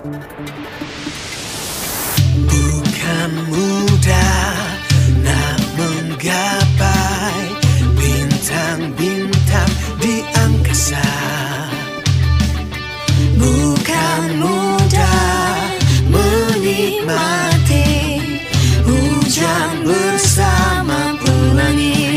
Bukan mudah nak menggapai bintang-bintang di angkasa. Bukan mudah menikmati hujan bersama pelangi.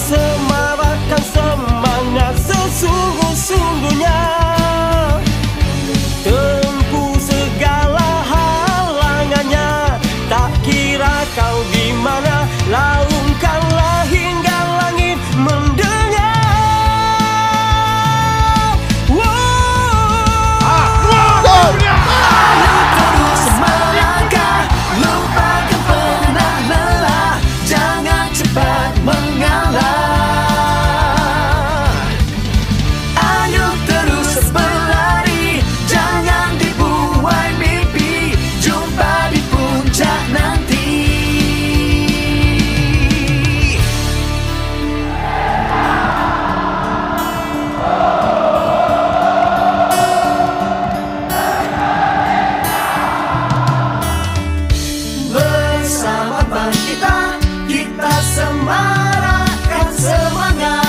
Semarakkan semangat sesungguh-sungguhnya, tempuh segala halangannya. Tak kira kau di mana, laungkanlah hingga langit mendengar. Ayo terus melangkah, lupakan pernah lelah, jangan cepat mengalah. Semarakkan semangat.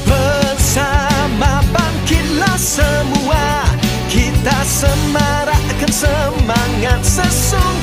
Bersama bangkitlah semua, kita semarakkan semangat sesungguhnya.